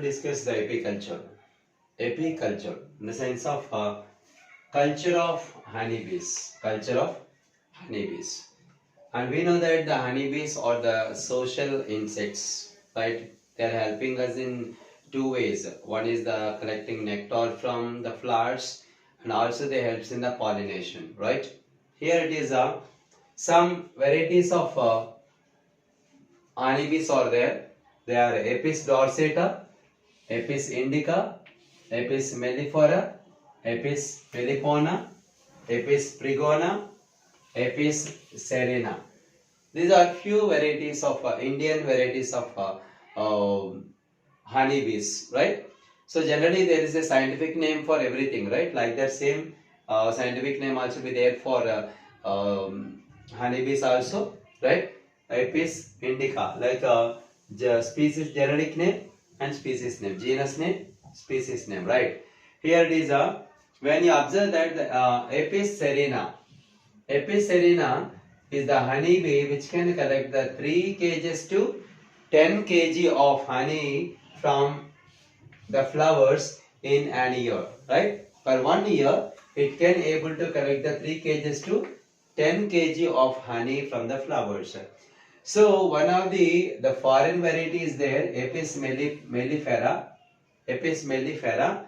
discuss the apiculture. Apiculture, in the sense of culture of honeybees. Culture of honeybees. And we know that the honeybees are the social insects, right? They are helping us in two ways. One is the collecting nectar from the flowers, and also they helps in the pollination, right? Here it is some varieties of honeybees are there. They are Apis dorsata, Apis indica, Apis mellifera, Apis melipona, Apis prigona, Apis serena. These are few varieties of Indian varieties of honeybees, right? So generally there is a scientific name for everything, right? Like that same scientific name also be there for honeybees also, right? Apis indica, like species generic name and species name, genus name, species name, right? Here it is when you observe that the Apis serena is the honeybee which can collect the 3 kgs to 10 kg of honey from the flowers in an year, right? For 1 year, it can able to collect the 3 kgs to 10 kg of honey from the flowers. So one of the foreign variety is there, Apis mellifera. Apis mellifera.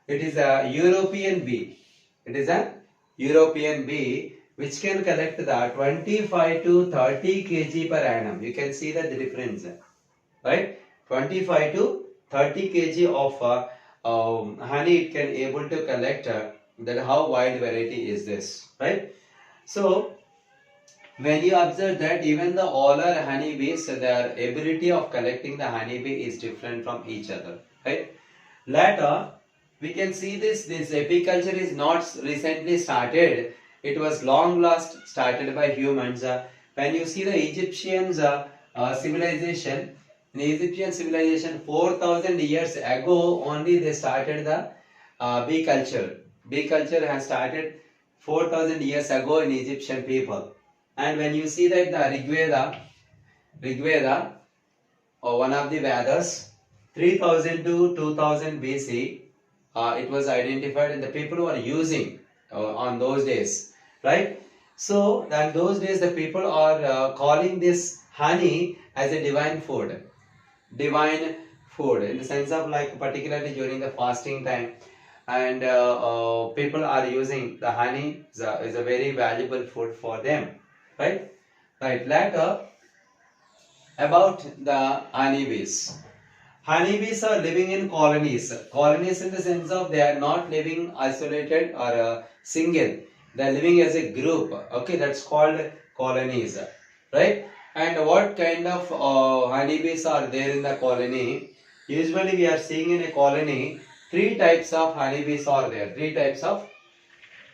It is a European bee. It is a European bee which can collect the 25 to 30 kg per annum. You can see that the difference, right? 25 to 30 kg of honey it can able to collect. That how wide variety is this, right? So when you observe that even the all are honeybees, their ability of collecting the honeybee is different from each other, right? Later we can see this apiculture is not recently started. It was long last started by humans. When you see the Egyptians civilization, in Egyptian civilization 4,000 years ago only they started the bee culture. Bee culture has started 4,000 years ago in Egyptian people. And when you see that the Rigveda or one of the Vedas, 3000 to 2000 BC, it was identified and the people who are using on those days, right? So that those days the people are calling this honey as a divine food in the sense of like particularly during the fasting time, and people are using the honey is a very valuable food for them, right? Later about the honeybees. Honeybees are living in colonies. Colonies in the sense of they are not living isolated or single. They are living as a group. Okay, that's called colonies, right? And what kind of honeybees are there in the colony? Usually we are seeing in a colony 3 types of honeybees are there. 3 types of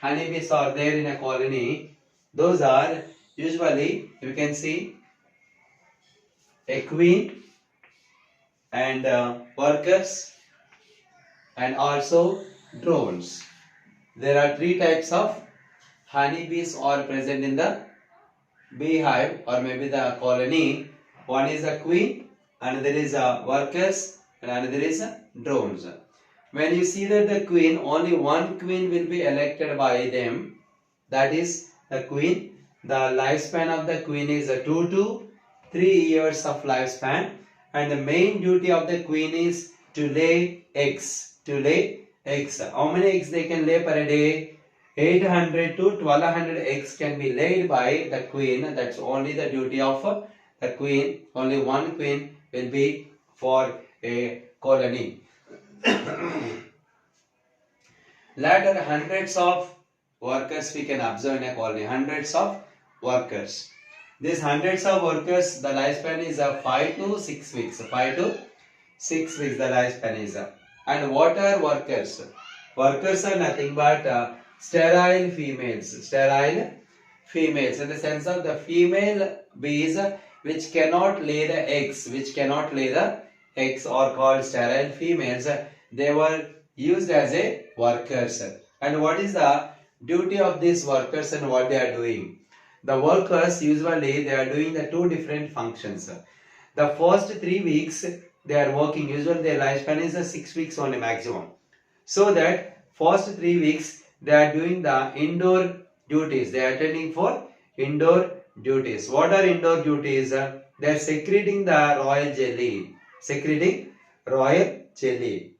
honeybees are there in a colony. Those are usually you can see a queen and workers and also drones. There are 3 types of honeybees are present in the beehive or maybe the colony. One is a queen, another is a workers, and another is a drones. When you see that the queen, only one queen will be elected by them, that is the queen. The lifespan of the queen is 2 to 3 years of lifespan, and the main duty of the queen is to lay eggs. To lay eggs. How many eggs they can lay per day? 800 to 1200 eggs can be laid by the queen. That's only the duty of the queen. Only one queen will be for a colony. Later, hundreds of workers we can observe in a colony. Hundreds of workers. These hundreds of workers, the lifespan is 5 to 6 weeks. 5 to 6 weeks the lifespan is. And what are workers? Workers are nothing but sterile females. Sterile females in the sense of the female bees which cannot lay the eggs. Which cannot lay the eggs are called sterile females. They were used as a workers. And what is the duty of these workers and what they are doing? The workers usually they are doing the 2 different functions. The first 3 weeks they are working. Usually their lifespan is 6 weeks only maximum. So that first 3 weeks they are doing the indoor duties. They are attending for indoor duties. What are indoor duties? They are secreting the royal jelly. Secreting royal jelly.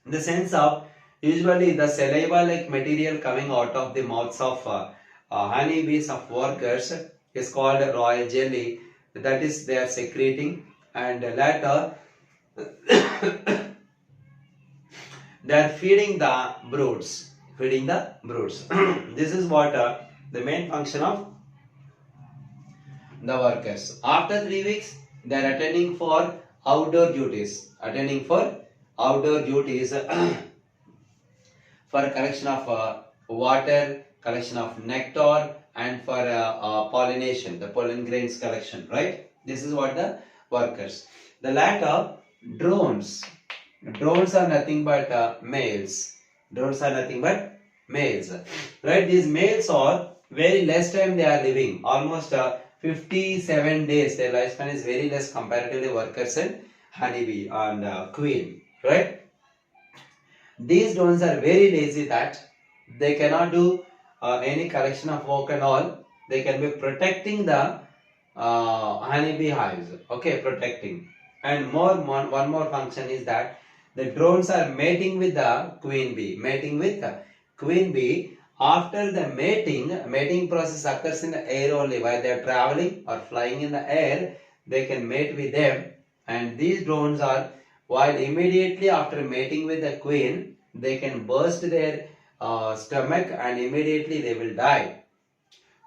In the sense of usually the saliva like material coming out of the mouths of honeybees of workers is called royal jelly. That is they are secreting, and later they are feeding the broods. Feeding the broods. This is what the main function of the workers. After 3 weeks, they are attending for outdoor duties. Attending for outdoor duties for collection of water, collection of nectar, and for pollination, the pollen grains collection, right? This is what the workers. The latter, drones. Drones are nothing but males. Drones are nothing but males, right? These males are very less time they are living, almost 57 days. Their lifespan is very less comparatively workers and honeybee and queen, right? These drones are very lazy that they cannot do any collection of work and all. They can be protecting the honeybee hives. Okay, protecting. And one more function is that the drones are mating with the queen bee. Mating with the queen bee. After the mating process occurs in the air only. While they are traveling or flying in the air, they can mate with them. And these drones are, while immediately after mating with the queen, they can burst their stomach and immediately they will die.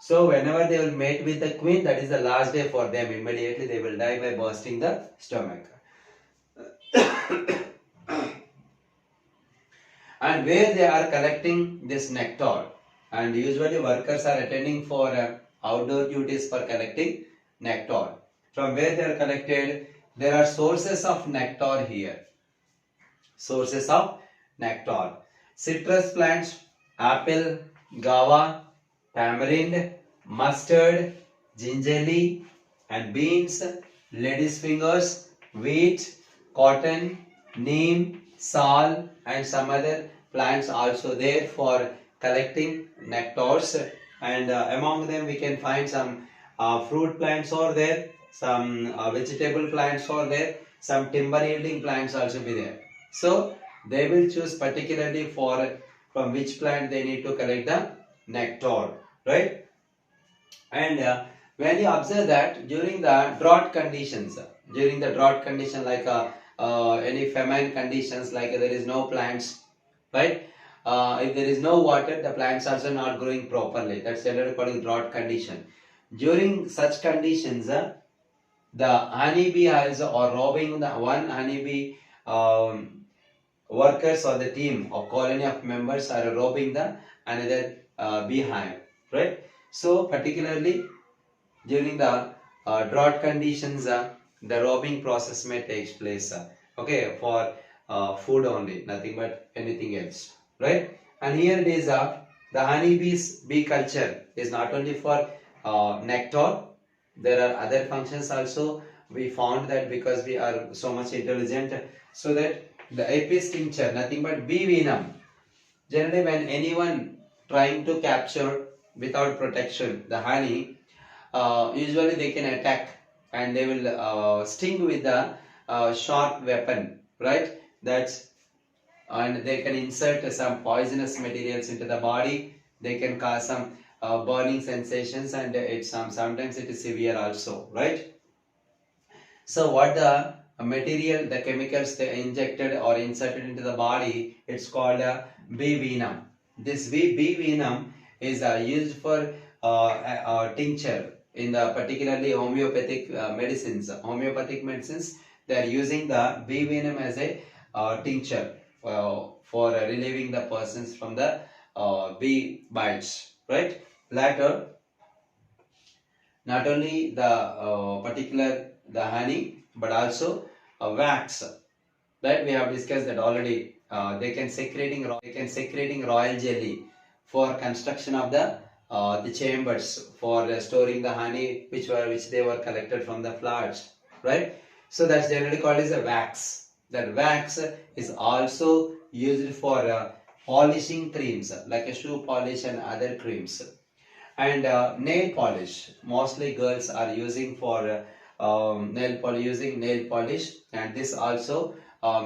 So whenever they will mate with the queen, that is the last day for them. Immediately they will die by bursting the stomach. And where they are collecting this nectar, and usually workers are attending for outdoor duties for collecting nectar. From where they are collected, there are sources of nectar here. Sources of nectar. Citrus plants, apple, guava, tamarind, mustard, gingerly, and beans, lady's fingers, wheat, cotton, neem, sal, and some other plants also there for collecting nectars. And among them we can find some fruit plants are there, some vegetable plants are there, some timber yielding plants also be there. So they will choose particularly for from which plant they need to collect the nectar, right? And when you observe that during the drought conditions, like any famine conditions, like there is no plants, right? If there is no water, the plants also not growing properly. That's generally called drought condition. During such conditions, the honeybee hives are robbing the one honeybee workers or the team or colony of members are robbing the another beehive, right? So particularly during the drought conditions, the robbing process may take place, okay, for food only, nothing but anything else, right? And here it is, the honeybees bee culture is not only for nectar. There are other functions also. We found that because we are so much intelligent, so that the apis tincture, nothing but bee venom. Generally, when anyone trying to capture without protection the honey, usually they can attack and they will sting with the sharp weapon, right? And they can insert some poisonous materials into the body. They can cause some burning sensations, and sometimes it is severe also, right? So what the material, the chemicals they injected or inserted into the body, it's called bee venom. This bee venom is used for tincture in the particularly homeopathic medicines. Homeopathic medicines, they are using the bee venom as a tincture for relieving the persons from the bee bites, right? Later, not only the the honey, but also wax, that we have discussed that already. They can secreting royal jelly for construction of the chambers for storing the honey which they were collected from the flowers, right? So that's generally called as a wax. That wax is also used for polishing creams like a shoe polish and other creams. And nail polish, mostly girls are using for using nail polish, and this also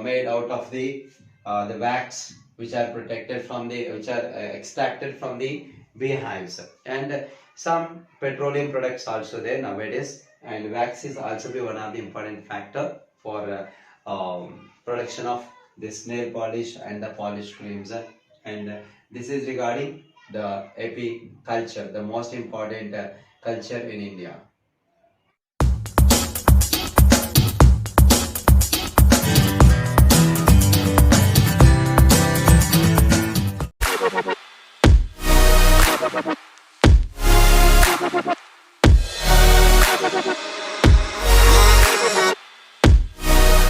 made out of the wax, which are protected from the which are extracted from the beehives, and some petroleum products also there nowadays, and wax is also be one of the important factor for production of this nail polish and the polish creams, and this is regarding the apiculture, the most important culture in India.